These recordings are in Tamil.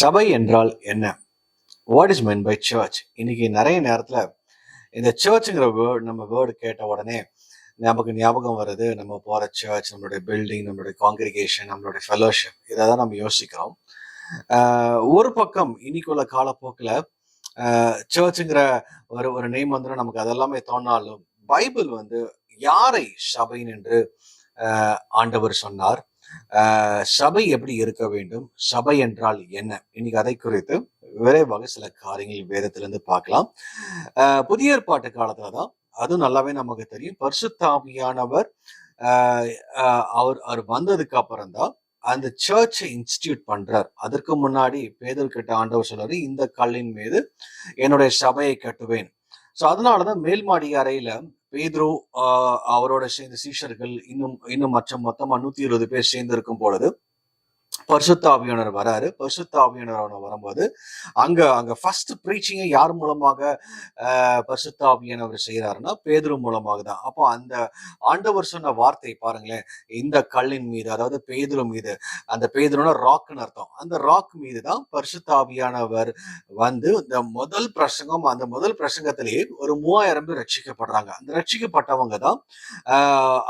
சபை என்றால் என்ன? What is meant by church? இன்னைக்கு நிறைய நேரத்துல இந்த சர்ச்சுங்கிற வேர்டு கேட்ட உடனே நமக்கு ஞாபகம் வருது நம்ம போற சர்ச், நம்மளுடைய பில்டிங், நம்மளுடைய காங்கிரிகேஷன், நம்மளுடைய ஃபெலோஷிப். இதை தான் நம்ம யோசிக்கிறோம். ஒரு பக்கம் இன்னைக்குள்ள காலப்போக்கில் சர்ச்சுங்கிற ஒரு ஒரு நேம் வந்து நமக்கு அதெல்லாமே தோணாலும் பைபிள் வந்து யாரை சபை என்று ஆண்டவர் சொன்னார், சபை எப்படி இருக்க வேண்டும், சபை என்றால் என்ன, இன்னைக்கு அதை குறித்து விரைவாக சில காரியங்கள் வேதத்திலிருந்து பார்க்கலாம். புதிய ஏற்பாட்டு காலத்துலதான் அதுவும் நல்லாவே நமக்கு தெரியும். பரிசுத்தாவியானவர் அவர் வந்ததுக்கு அப்புறம் தான் அந்த சர்ச்சை இன்ஸ்டிடியூட் பண்றார். அதற்கு முன்னாடி பேதுரு கிட்ட ஆண்டவர் சொல்றாரு, இந்த கல்லின் மீது என்னுடைய சபையை கட்டுவேன். ஸோ அதனாலதான் மேல்மாடி அறையில பேதுரு அவரோட சேர்ந்த சீஷர்கள் இன்னும் மற்ற மொத்தமா 120 பேர் சேர்ந்து இருக்கும் பொழுது பரிசுத்த ஆவியானவர் வராரு. பரிசுத்த ஆவியானவர் வரும்போது அங்க ஃபர்ஸ்ட் பிரீச்சிங்கை யார் மூலமாக பரிசுத்த ஆவியானவர் செய்யறாருன்னா பேதுரு மூலமாக தான். அப்போ அந்த ஆண்டவர் சொன்ன வார்த்தை பாருங்களேன், இந்த கல்லின் மீது, அதாவது பேதுரு மீது, அந்த பேதுருனா ராக்னு அர்த்தம், அந்த ராக் மீது தான் பரிசுத்த ஆவியானவர் வந்து இந்த முதல் பிரசங்கம், அந்த முதல் பிரசங்கத்திலேயே ஒரு 3000 பேர் ரட்சிக்கப்படுறாங்க. அந்த ரட்சிக்கப்பட்டவங்க தான்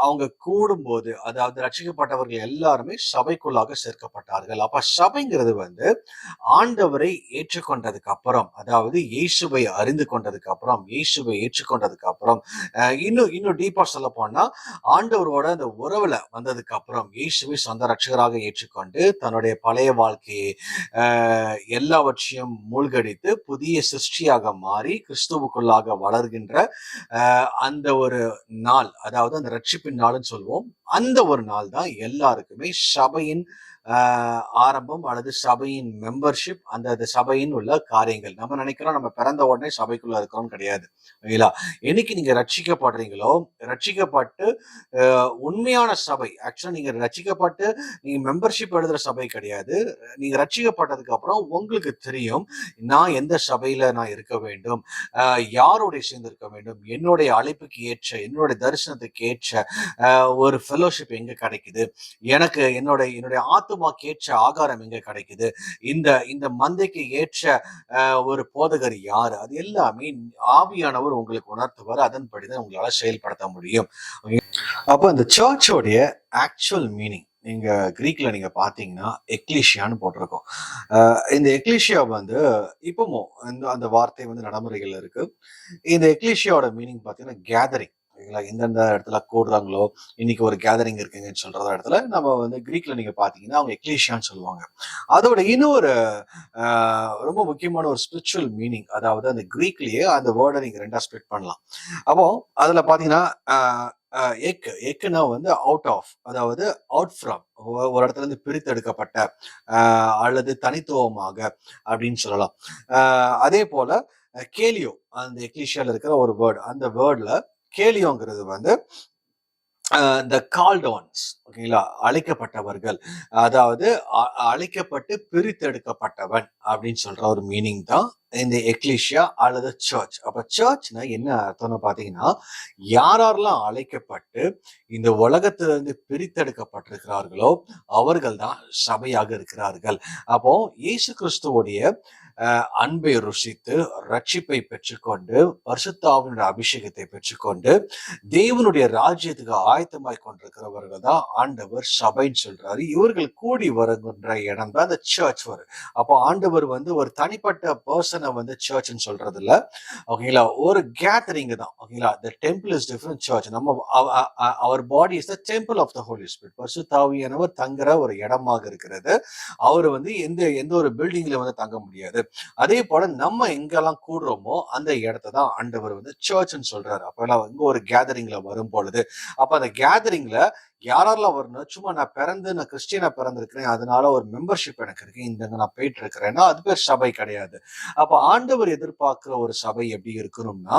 அவங்க கூடும்போது, அதாவது ரட்சிக்கப்பட்டவர்கள் எல்லாருமே சபைக்குள்ளாக சேர்க்கப்பட்டார்கள். அப்ப சபைங்கிறது வந்து ஆண்டவரை ஏற்றுக்கொண்டதுக்கு அப்புறம், அதாவது இயேசுவை அறிந்து கொண்டதுக்கு அப்புறம், இயேசுவை ஏற்றுக்கொண்டதுக்கு அப்புறம், இன்னும் டீப்பா சொல்ல போனா ஆண்டவரோட அந்த உறவுல வந்ததுக்கு அப்புறம், இயேசுவை சொந்த ரட்சகராக ஏற்றுக்கொண்டு தன்னுடைய பழைய வாழ்க்கையை எல்லாவற்றையும் மூழ்கடித்து புதிய சிருஷ்டியாக மாறி கிறிஸ்துவுக்குள்ளாக வளர்கின்ற அந்த ஒரு நாள், அதாவது அந்த ரட்சிப்பின் நாள்னு சொல்லுவோம். அந்த ஒரு நாள் தான் எல்லாருக்குமே சபையின் ஆரம்பம் அல்லது சபையின் மெம்பர்ஷிப், அந்த சபையின் உள்ள காரியங்கள். நம்ம நினைக்கிறோம் நம்ம பிறந்த உடனே சபைக்குள்ள இருக்கிறோம், கிடையாது. என்னைக்கு நீங்க ரட்சிக்கப்படுறீங்களோ, ரட்சிக்கப்பட்டு உண்மையான சபை, ஆக்சுவலா நீங்க ரட்சிக்கப்பட்டு நீங்க மெம்பர்ஷிப் எழுதுற சபை கிடையாது. நீங்க ரட்சிக்கப்பட்டதுக்கு அப்புறம் உங்களுக்கு தெரியும் நான் எந்த சபையில நான் இருக்க வேண்டும், யாரோட சேர்ந்து இருக்க வேண்டும், என்னுடைய அழைப்புக்கு ஏற்ற, என்னுடைய தரிசனத்துக்கு ஏற்ற ஒரு ஃபெலோஷிப் எங்க கிடைக்குது, எனக்கு என்னுடைய ஆத்துமாக்கு ஏற்ற ஆகாரம் எங்க கிடைக்குது, இந்த மந்தைக்கு ஏற்ற ஒரு போதகர் யாரு, அது எல்லாமே ஆவியானவர் உங்களுக்கு உணர்த்துவார். அதன்படிதான் உங்களால செயல்படுத்த முடியும். அப்ப இந்த சர்ச்சோடைய ஆக்சுவல் மீனிங் நீங்க கிரீக்ல நீங்க பாத்தீங்கன்னா எக்லீஷியான்னு போட்டிருக்கோம். இந்த எக்லீஷியா வந்து இப்பவும் அந்த வார்த்தை வந்து நடைமுறைகள் இருக்கு. இந்த எக்லீஷியாவோட மீனிங் பாத்தீங்கன்னா கேதரிங். எந்தெந்த இடத்துல கூடுறாங்களோ, இன்னைக்கு ஒரு கேதரிங் இருக்குங்கன்னு சொல்ற இடத்துல நம்ம வந்து கிரீக்ல நீங்க பாத்தீங்கன்னா அவங்க எக்லீஷியான்னு சொல்லுவாங்க. அதோட இன்னொரு ரொம்ப முக்கியமான ஒரு ஸ்பிரிச்சுவல் மீனிங், அதாவது அந்த கிரீக்லயே அந்த வேர்டை நீங்க ரெண்டா ஸ்பிளிட் பண்ணலாம். அப்போ அதுல பாத்தீங்கன்னா எக்குனா வந்து அவுட் ஆஃப், அதாவது அவுட் ஃப்ரம், ஒரு இடத்துல இருந்து பிரித்தெடுக்கப்பட்ட அல்லது தனித்துவமாக அப்படின்னு சொல்லலாம். அதே போல கேலியோ, அந்த எக்லீஷியால இருக்கிற ஒரு வேர்டு, அந்த வேர்ட்ல கேலியோங்கிறது வந்து the called ones, ஓகேங்களா, அழைக்கப்பட்டவர்கள், அதாவது அழைக்கப்பட்டு பிரித்தெடுக்கப்பட்டவன் அப்படின்னு சொல்ற ஒரு மீனிங் தான் இந்த எக்லீஷியா அல்லது சர்ச். அப்ப சர்ச்னா என்ன அர்த்தம்னு பாத்தீங்கன்னா, யாரெல்லாம் அழைக்கப்பட்டு இந்த உலகத்திலிருந்து பிரித்தெடுக்கப்பட்டிருக்கிறார்களோ அவர்கள் தான் சபையாக இருக்கிறார்கள். அப்போ இயேசு கிறிஸ்துவோடைய அன்பை ருசித்து ரட்சிப்பை பெற்றுக்கொண்டு பரிசுத்த ஆவியினுடைய அபிஷேகத்தை பெற்றுக்கொண்டு தேவனுடைய ராஜ்யத்துக்கு ஆயத்தமாய் கொண்டிருக்கிறவர்கள் தான் ஆண்டவர் சபைன்னு சொல்றாரு. இவர்கள் கூடி வருகின்ற இடம் தான் அந்த சர்ச் வரும். அப்போ ஆண்டவர் வந்து ஒரு தனிப்பட்ட பர்சனை வந்து சர்ச்ன்னு சொல்றது இல்ல, ஓகேங்களா, ஒரு கேதரிங் தான். ஓகேங்களா, the temple is different church. நம்ம அவர் body is the temple of the holy spirit. பரிசுத்த ஆவியானவர் தங்குற ஒரு இடமாக இருக்கிறது. அவர் வந்து எந்த ஒரு பில்டிங்ல வந்து தங்க முடியாது. அதே போல நம்ம எங்கெல்லாம் கூடுறோமோ அந்த இடத்த தான் ஆண்டவர் வந்து சர்ச்ன்னு சொல்றாரு. அப்பெல்லாம் இங்க ஒரு கேதரிங்ல வரும் பொழுது, அப்ப அந்த கேதரிங்ல யாரெல்லாம் வரணும், சும்மா நான் கிறிஸ்டியனா பிறந்திருக்கிறேன் அதனால ஒரு மெம்பர்ஷிப் எனக்கு இருக்கு, இந்த நான் போயிட்டு இருக்கிறேன்னா அது பேர் சபை கிடையாது. அப்ப ஆண்டவர் எதிர்பார்க்கிற ஒரு சபை எப்படி இருக்கணும்னா,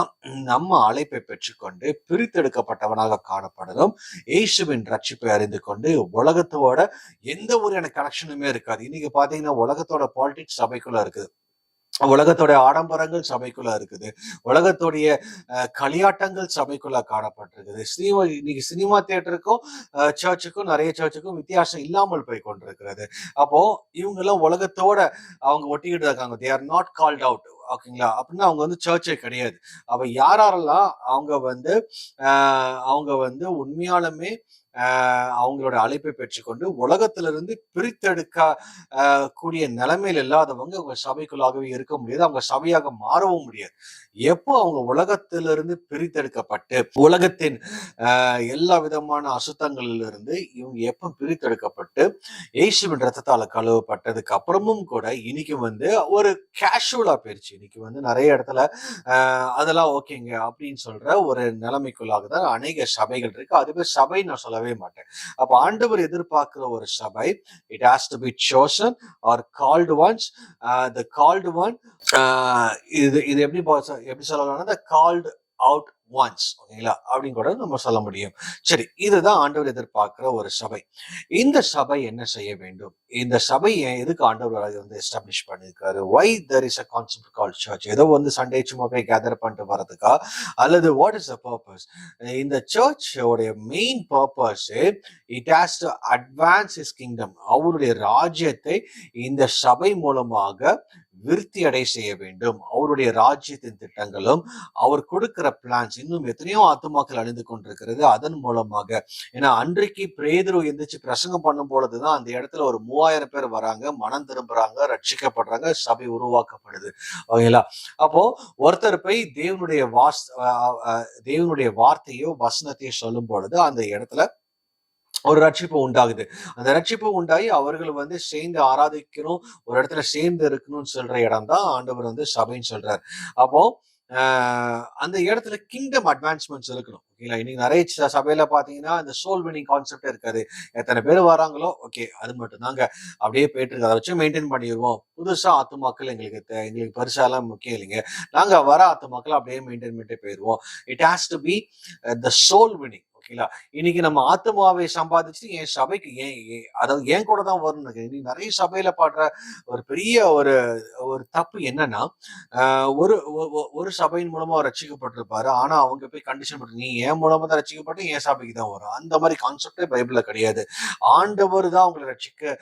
நம்ம அழைப்பை பெற்றுக்கொண்டு பிரித்தெடுக்கப்பட்டவனாக காணப்படணும், இயேசுவின் ரட்சிப்பை அறிந்து கொண்டு உலகத்தோட எந்த ஒரு எனக்கு கனெக்ஷனுமே இருக்காது. இன்னைக்கு பாத்தீங்கன்னா உலகத்தோட பாலிடிக்ஸ் சபைக்குள்ள இருக்குது. உலகத்துடைய ஆடம்பரங்கள் சபைக்குள்ள இருக்குது. உலகத்துடைய களியாட்டங்கள் சபைக்குள்ள காணப்பட்டிருக்குது. இன்னைக்கு சினிமா தியேட்டருக்கும் சர்ச்சுக்கும் நிறைய சர்ச்சுக்கும் வித்தியாசம் இல்லாமல் போய் கொண்டிருக்கிறது. அப்போ இவங்க எல்லாம் உலகத்தோட அவங்க ஒட்டிக்கிட்டு இருக்காங்க. They are not called out. ஓகேங்களா? அப்படின்னா அவங்க வந்து சர்ச்சே கிடையாது. அப்ப யாரெல்லாம் அவங்க வந்து உண்மையாலுமே அவங்களோட அழைப்பை பெற்றுக்கொண்டு உலகத்திலிருந்து பிரித்தெடுக்க கூடிய நிலைமையில் இல்லாதவங்க அவங்க சபைக்குள்ளாகவே இருக்க முடியாது. அவங்க சபையாக மாறவும் முடியாது. எப்போ அவங்க உலகத்திலிருந்து பிரித்தெடுக்கப்பட்டு உலகத்தின் எல்லா விதமான அசுத்தங்களிலிருந்து இவங்க எப்போ பிரித்தெடுக்கப்பட்டு இயேசுவின் ரத்தத்தால கழுவப்பட்டதுக்கு அப்புறமும் கூட இன்னைக்கு வந்து ஒரு கேஷுவலா போயிருச்சு. இன்னைக்கு வந்து நிறைய இடத்துல அதெல்லாம் ஓகேங்க அப்படின்னு சொல்ற ஒரு நிலைமைக்குள்ளாக தான் அநேக சபைகள் இருக்கு. அதுவே சபை நான் சொல்லவே மாட்டேன். அப்ப ஆண்டவர் எதிர்பார்க்கிற ஒரு சபை, it has to B chosen are called once. The called one, இது இது எப்படி சொல்லலாம்னா த கால்டு அவுட் ஒன்ஸ். ஓகேங்களா? அப்படின்னு கூட நம்ம சொல்ல முடியும். சரி, இதுதான் ஆண்டவர் எதிர்பார்க்கிற ஒரு சபை. இந்த சபை என்ன செய்ய வேண்டும்? இந்த சபை எதுக்கு ஆண்டவர் வந்து எஸ்டாப்ளிஷ் பண்ணிருக்காரு? Why there is a concept call church? ஏதோ வந்து சண்டே சும்மா போய் கேதர் பண்ணிட்டு வர்றதுக்கா, அல்லது வாட் இஸ் த பர்பஸ்? இந்த சர்ச் உடைய main purpose, it has to advance his kingdom. அவருடைய ராஜ்யத்தை இந்த சபை மூலமாக விருத்தி அடை செய்ய வேண்டும். அவருடைய ராஜ்யத்தின் திட்டங்களும் அவர் கொடுக்கிற பிளான்ஸ், இன்னும் எத்தனையோ ஆத்துமாக்கள் அழிந்து கொண்டிருக்கிறது அதன் மூலமாக. ஏன்னா அன்றைக்கு பேதுரு எந்திரிச்சு பிரசங்கம் பண்ணும் பொழுதுதான் அந்த இடத்துல ஒரு 3000 பேர் வராங்க, மனம் திரும்புறாங்க, ரட்சிக்கப்படுறாங்க, சபை உருவாக்கப்படுது. ஓகேங்களா? அப்போ ஒருத்தர் போய் தேவனுடைய வார்த்தையோ வசனத்தையோ சொல்லும் பொழுது அந்த இடத்துல ஒரு ரட்சிப்பு உண்டாகுது. அந்த ரட்சிப்பு உண்டாகி அவர்கள் வந்து சேர்ந்து ஆராதிக்கணும், ஒரு இடத்துல சேர்ந்து இருக்கணும்னு சொல்ற இடம் தான் ஆண்டவர் வந்து சபைன்னு சொல்றாரு. அப்போ அந்த இடத்துல கிங்டம் அட்வான்ஸ்மெண்ட்ஸ் இருக்கணும். ஓகேங்களா? இன்னைக்கு நிறைய சபையில பாத்தீங்கன்னா இந்த சோல் வினிங் கான்செப்ட் இருக்காது. எத்தனை பேர் வராங்களோ ஓகே, அது மட்டும் தாங்க அப்படியே போயிட்டு இருக்கு. அதை வச்சு மெயின்டைன் பண்ணிடுவோம். புதுசா ஆத்துமாக்கள் எங்களுக்கு பெருசா எல்லாம் முக்கியம் இல்லைங்க. நாங்க வர ஆத்துமாக்கள் அப்படியே மெயின்டைன் பண்ணிட்டு போயிடுவோம். It has to be the soul winning. ஓகேங்களா? இன்னைக்கு நம்ம ஆத்மாவை சம்பாதிச்சு என் சபைக்கு அதாவது என் கூட தான் வரணும். இன்னைக்கு நிறைய சபையில பாடுற ஒரு பெரிய ஒரு ஒரு தப்பு என்னன்னா, ஒரு ஒரு சபையின் மூலமா அவர் ரசிக்கப்பட்டிருப்பாரு. ஆனா அவங்க போய் கண்டிஷன் பண்ணி, நீ என் மூலமா தான் ரசிக்கப்பட்டு என் சபைக்கு தான் வரும். அந்த மாதிரி கான்செப்டே பைபிள்ல கிடையாது. ஆண்டவர் தான் அவங்களை ரட்சிக்க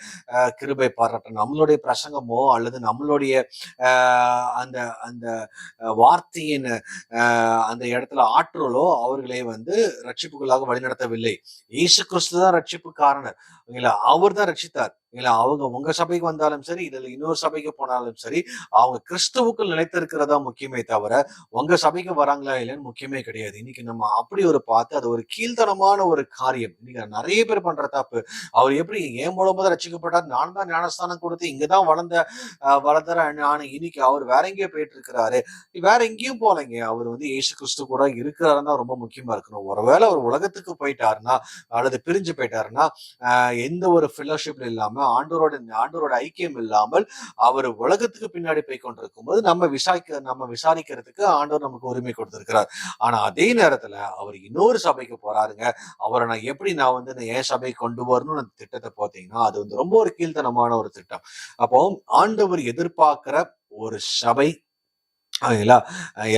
கிருபை பாராட்ட. நம்மளுடைய பிரசங்கமோ அல்லது நம்மளுடைய அந்த அந்த வார்த்தையின் அந்த இடத்துல ஆற்றலோ அவர்களை வந்து ரட்சிப்புக்குள்ளாக வழிநடத்தவில்லை. இயேசு கிறிஸ்து தான் ரட்சிப்பு காரணர். அவர் தான் ரட்சித்தார். அவங்க உங்க சபைக்கு வந்தாலும் சரி, இதுல இன்னொரு சபைக்கு போனாலும் சரி, அவங்க கிறிஸ்துவுக்குள் நிலைத்திருக்கிறதா முக்கியமே தவிர உங்க சபைக்கு வராங்களா இல்லைன்னு முக்கியமே கிடையாது. இன்னைக்கு நம்ம அப்படி ஒரு பார்த்து அது ஒரு கீழ்த்தனமான ஒரு காரியம். இன்னைக்கு நிறைய பேர் பண்ற தப்பு. அவர் எப்படி என் மூலமா தான் ரட்சிக்கப்பட்டார், நான் தான் ஞானஸ்தானம் கொடுத்து இங்கதான் வளர்ந்தற நான், இன்னைக்கு அவர் வேற எங்கேயோ போயிட்டு இருக்கிறாரு. வேற எங்கேயும் போலங்க. அவர் வந்து இயேசு கிறிஸ்து கூட இருக்கிறாருன்னா ரொம்ப முக்கியமா இருக்கணும். ஒருவேளை அவர் உலகத்துக்கு போயிட்டாருன்னா அல்லது பிரிஞ்சு போயிட்டாருன்னா எந்த ஒரு ஃபெலோஷிப்ல இல்லாம ஆண்டவரோட ஐக்கியம் இல்லாமல் அவர் உலகத்துக்கு பின்னாடி போய் கொண்டிருக்கும் போது நம்ம விசாரிக்கிறதுக்கு ஆண்டவர் நமக்கு உரிமை கொடுத்திருக்கிறார். ஆனா அதே நேரத்துல அவர் இன்னொரு சபைக்கு போறாருங்க. அவரை நான் வந்து என் சபைக்கு கொண்டு வரணும்னு அந்த திட்டத்தை பார்த்தீங்கன்னா அது வந்து ரொம்ப ஒரு கீழ்த்தனமான ஒரு திட்டம். அப்போ ஆண்டவர் எதிர்பார்க்கிற ஒரு சபை,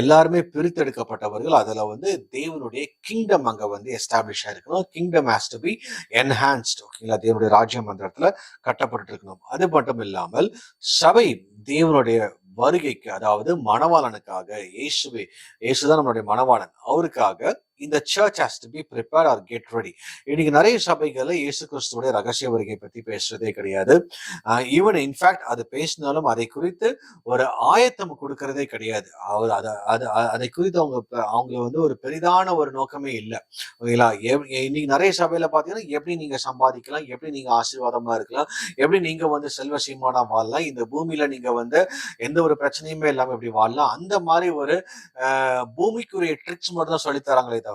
எல்லாருமே பிரித்தெடுக்கப்பட்டவர்கள். அதுல வந்து தேவனுடைய கிங்டம் அங்க வந்து எஸ்டாப்ளிஷ் ஆயிருக்கணும். Kingdom has to be enhanced. ஓகேங்களா? தேவனுடைய ராஜ்யம் அந்த இடத்துல கட்டப்பட்டு இருக்கணும். அது மட்டும் இல்லாமல் சபை தேவனுடைய வருகைக்கு, அதாவது மணவாளனுக்காக, இயேசுதான் நம்மளுடைய மணவாளன், அவருக்காக இந்த church has to be prepare or get ready. இன்னைக்கு நிறைய சபைகள்ல இயேசு கிறிஸ்துவோட ரகசிய வருகை பத்தி பேசுறதே கிடையாது. ஈவன் இன்ஃபேக்ட் அது பேசினாலும் அதை குறித்து ஒரு ஆயத்தம் கொடுக்கறதே கிடையாது. அவர் அதை குறித்து அவங்க வந்து ஒரு பெரிதான ஒரு நோக்கமே இல்லை. ஓகேங்களா? இன்னைக்கு நிறைய சபையில பாத்தீங்கன்னா எப்படி நீங்க சம்பாதிக்கலாம், எப்படி நீங்க ஆசீர்வாதமா இருக்கலாம், எப்படி நீங்க வந்து செல்வ சீமானா வாழலாம், இந்த பூமியில நீங்க வந்து எந்த ஒரு பிரச்சனையுமே இல்லாம எப்படி வாழலாம், அந்த மாதிரி ஒரு பூமிக்குரிய ட்ரிக்ஸ் மட்டும் தான் சொல்லித்தராங்களே தவிர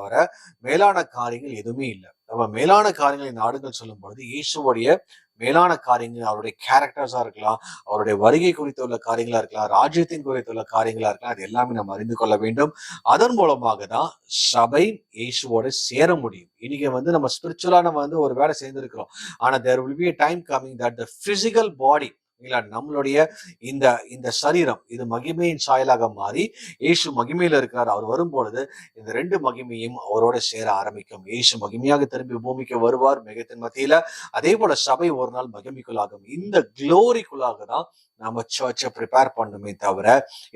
மேலான காரியங்கள் எதுவுமே இல்லை. நம்ம மேலான காரியங்களை நாடுகள் சொல்லும் பொழுது இயேசுவோடைய மேலான காரியங்கள், அவருடைய கேரக்டர்ஸா இருக்கலாம், அவருடைய வருகை குறித்து உள்ள காரியங்களா இருக்கலாம், ராஜ்யத்தின் குறித்து உள்ள காரியங்களா இருக்கலாம், அது எல்லாமே நம்ம அறிந்து கொள்ள வேண்டும். அதன் மூலமாக தான் சபை இயேசுவோட சேர முடியும். இன்னைக்கு வந்து நம்ம ஸ்பிரிச்சுவலா நம்ம வந்து ஒரு வேலை சேர்ந்திருக்கிறோம். ஆனா there will be a time coming that the physical body இல்ல நம்மளுடைய இந்த இந்த சரீரம் இது மகிமையின் சாயலாக மாறி இயேசு மகிமையில இருக்கார். அவர் வரும்பொழுது இந்த 2 மகிமையும் அவரோட சேர ஆரம்பிக்கும். இயேசு மகிமையாக திரும்பி பூமிக்கு வருவார் மேகத்தின் மத்தியில. அதே போல சபை ஒரு நாள் மகிமைக்குள்ளாகும். இந்த குளோரிக்குள்ளாக தான் நம்ம சர்ச்சை ப்ரிப்பேர் பண்ணுமே தவிர,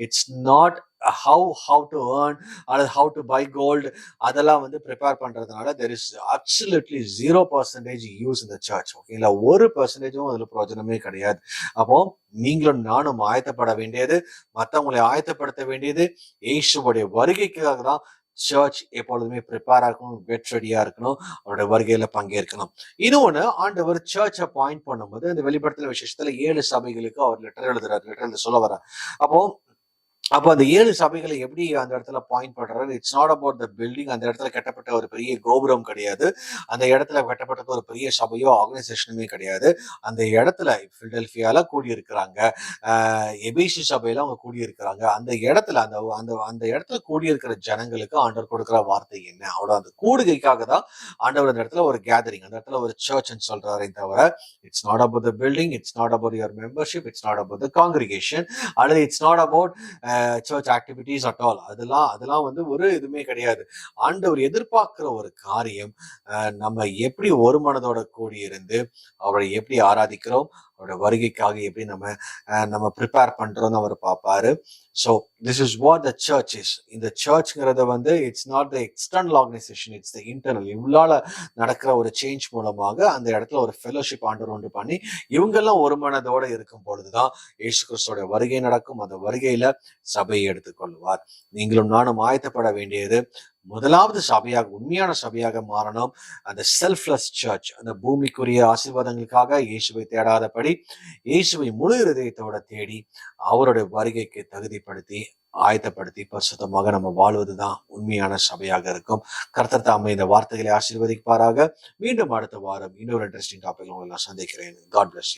it's not how to earn அல்லது how to buy gold அதெல்லாம் வந்து ப்ரிப்பேர் பண்றதுனால there is absolutely 0% use in the church. ஓகேங்களா? 1% அதுல பிரயோஜனமே கிடையாது. அப்போ நீங்களும் நானும் ஆயத்தப்பட வேண்டியது, மற்றவங்களை ஆயத்தப்படுத்த வேண்டியது இயேசுவுடைய வருகைக்காக தான். சர்ச் எப்பொழுதுமே ப்ரிப்பேர் ஆகணும், கெட் ரெடியா இருக்கணும், அவருடைய வருகையில பங்கேற்கணும். இன்னொன்னு, ஆண்டவர் சர்ச்சை பாயிண்ட் பண்ணும்போது இந்த வெளிப்படுத்தல விசேஷத்துல 7 சபைகளுக்கு அவர் லெட்டர் எழுதுறாரு, லெட்டர் எழுத சொல்ல வர்றார். அப்போ அந்த 7 சபைகளை எப்படி அந்த இடத்துல பாயிண்ட் பண்றாரு? It's not about the building. அந்த இடத்துல கட்டப்பட்ட ஒரு பெரிய கோபுரம் கிடையாது. அந்த இடத்துல கட்டப்பட்டது ஒரு பெரிய சபையோ ஆர்கனைசேஷனுமே கிடையாது. அந்த இடத்துல பிலடெல்பியால கூடியிருக்கிறாங்க, எபேசு சபையில அவங்க கூடியிருக்கிறாங்க. அந்த இடத்துல அந்த அந்த அந்த இடத்துல கூடியிருக்கிற ஜனங்களுக்கு ஆண்டவர் கொடுக்குற வார்த்தை என்ன? அவ்வளோ அந்த கூடுகைக்காக தான் ஆண்டவர் அந்த இடத்துல ஒரு கேதரிங், அந்த இடத்துல ஒரு சர்ச்ன்னு சொல்றாரே தவிர, it's not about the building, it's not about your membership, it's not about the congregation, அல்லது it's not about church activities at all. அதெல்லாம் வந்து ஒரு இதுவுமே கிடையாது. ஆண்டவர் எதிர்பார்க்கிற ஒரு காரியம், நம்ம எப்படி ஒரு மனதோட கூடி இருந்து அவரை எப்படி ஆராதிக்கிறோம், அவருடைய வருகைக்காக எப்படி நம்ம ப்ரிப்பேர் பண்றோம்னு அவர் பார்ப்பாரு. So this is what the church is. இந்த சர்ச்ங்கிறத வந்து it's not the external organisation, it's the internal. இவ்வளோ நடக்கிற ஒரு சேஞ்ச் மூலமாக அந்த இடத்துல ஒரு ஃபெலோஷிப் ஆண்டவர் உண்டு பண்ணி இவங்கெல்லாம் ஒரு மனதோட இருக்கும் பொழுதுதான் இயேசு கிறிஸ்துவோட வருகை நடக்கும். அந்த வருகையில சபையை எடுத்துக்கொள்வார். நீங்களும் நானும் ஆயத்தப்பட வேண்டியது, முதலாவது சபையாக, உண்மையான சபையாக மாறணும். அந்த செல்ஃப்லெஸ் சர்ச், அந்த பூமிக்குரிய ஆசீர்வாதங்களுக்காக இயேசுவை தேடாதபடி இயேசுவை முழு இதயத்தோட தேடி அவருடைய வருகைக்கு தகுதிப்படுத்தி ஆயத்தப்படுத்தி பரிசுத்தமாக நம்ம வாழ்வதுதான் உண்மையான சபையாக இருக்கும். கர்த்தர் தாமே இந்த வார்த்தைகளை ஆசீர்வதிப்பாராக. மீண்டும் அடுத்த வாரம் இன்னொரு இன்ட்ரெஸ்டிங் டாபிக் உங்களை நான் சந்திக்கிறேன். God plus.